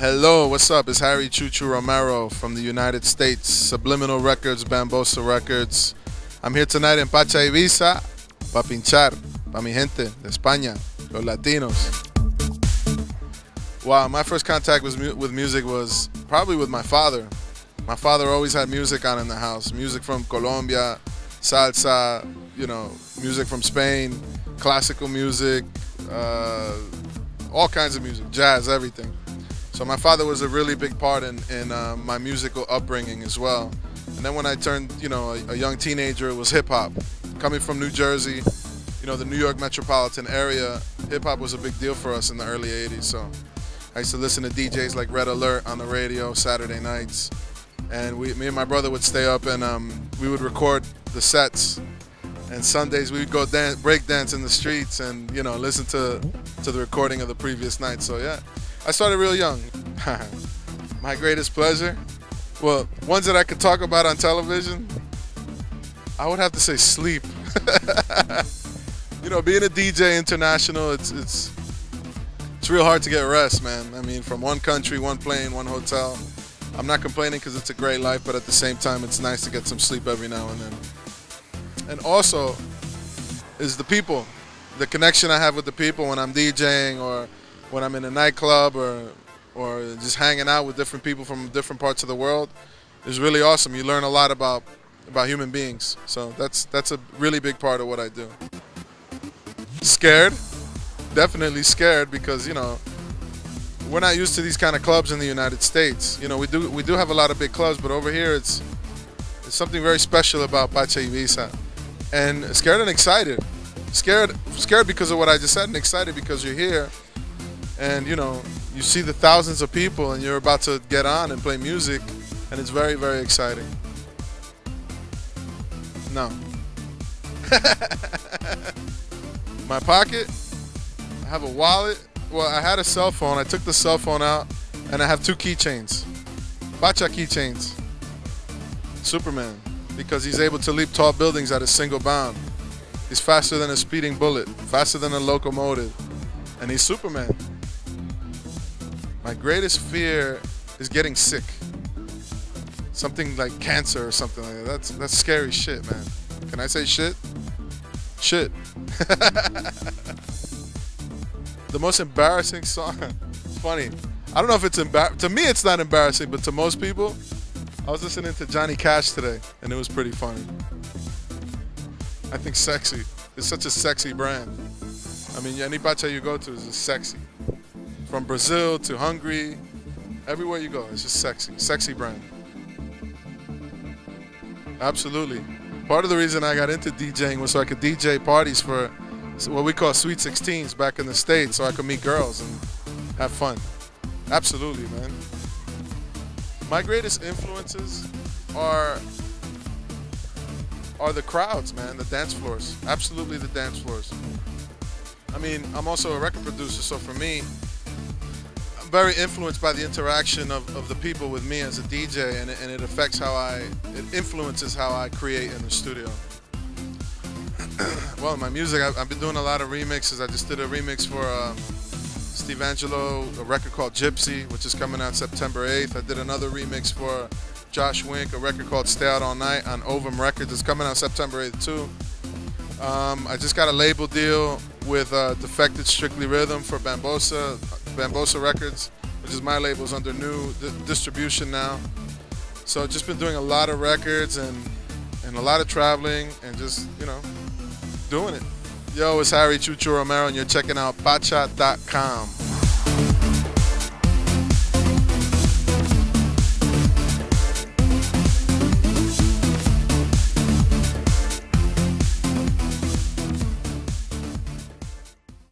Hello, what's up? It's Harry Choo Choo Romero from the United States, Subliminal Records, Bambosa Records. I'm here tonight in Pacha Ibiza pa pinchar, pa mi gente de España, los latinos. Wow, my first contact with music was probably with my father. My father always had music on in the house, music from Colombia, salsa, you know, music from Spain, classical music, all kinds of music, jazz, everything. So my father was a really big part in my musical upbringing as well. And then when I turned, you know, a young teenager, it was hip hop. Coming from New Jersey, you know, the New York metropolitan area, hip hop was a big deal for us in the early 80s. So I used to listen to DJs like Red Alert on the radio Saturday nights. And me and my brother would stay up and we would record the sets. And Sundays we would go break dance in the streets and, you know, listen to the recording of the previous night. So yeah, I started real young. My greatest pleasure? Well, ones that I could talk about on television, I would have to say sleep. You know, being a DJ international, it's real hard to get rest, man. I mean, from one country, one plane, one hotel. I'm not complaining because it's a great life, but at the same time, it's nice to get some sleep every now and then. And also, is the people, the connection I have with the people when I'm DJing or when I'm in a nightclub or just hanging out with different people from different parts of the world is really awesome. You learn a lot about human beings. So that's a really big part of what I do. Scared, definitely scared because, you know, we're not used to these kind of clubs in the United States. You know, we do have a lot of big clubs, but over here it's something very special about Pacha Ibiza. And scared and excited. Scared because of what I just said, and excited because you're here and, you know, you see the thousands of people and you're about to get on and play music, and it's very, very exciting. No. My pocket, I have a wallet. Well, I had a cell phone. I took the cell phone out, and I have 2 keychains. Pacha keychains. Superman, because he's able to leap tall buildings at a single bound. He's faster than a speeding bullet, faster than a locomotive, and he's Superman. My greatest fear is getting sick. Something like cancer or something like that. That's scary shit, man. Can I say shit? Shit. The most embarrassing song. It's funny. I don't know if it's to me it's not embarrassing, but to most people, I was listening to Johnny Cash today, and it was pretty funny. I think sexy. It's such a sexy brand. I mean, any Pacha you go to is just sexy. From Brazil to Hungary, everywhere you go, it's just sexy. Sexy brand. Absolutely. Part of the reason I got into DJing was so I could DJ parties for what we call Sweet 16s back in the States, so I could meet girls and have fun. Absolutely, man. My greatest influences are the crowds, man, the dance floors. Absolutely the dance floors. I mean, I'm also a record producer, so for me, I'm very influenced by the interaction of the people with me as a DJ, and it affects it influences how I create in the studio. Well, my music, I've been doing a lot of remixes. I just did a remix for Steve Angelo, a record called Gypsy, which is coming out September 8th. I did another remix for Josh Wink, a record called Stay Out All Night on Ovum Records. It's coming out September 8th too. I just got a label deal with Defected Strictly Rhythm for Bambosa Records, which is my label's under new distribution now. So just been doing a lot of records and a lot of traveling and just, you know, doing it. Yo, it's Harry Choo Choo Romero, and you're checking out Pacha.com.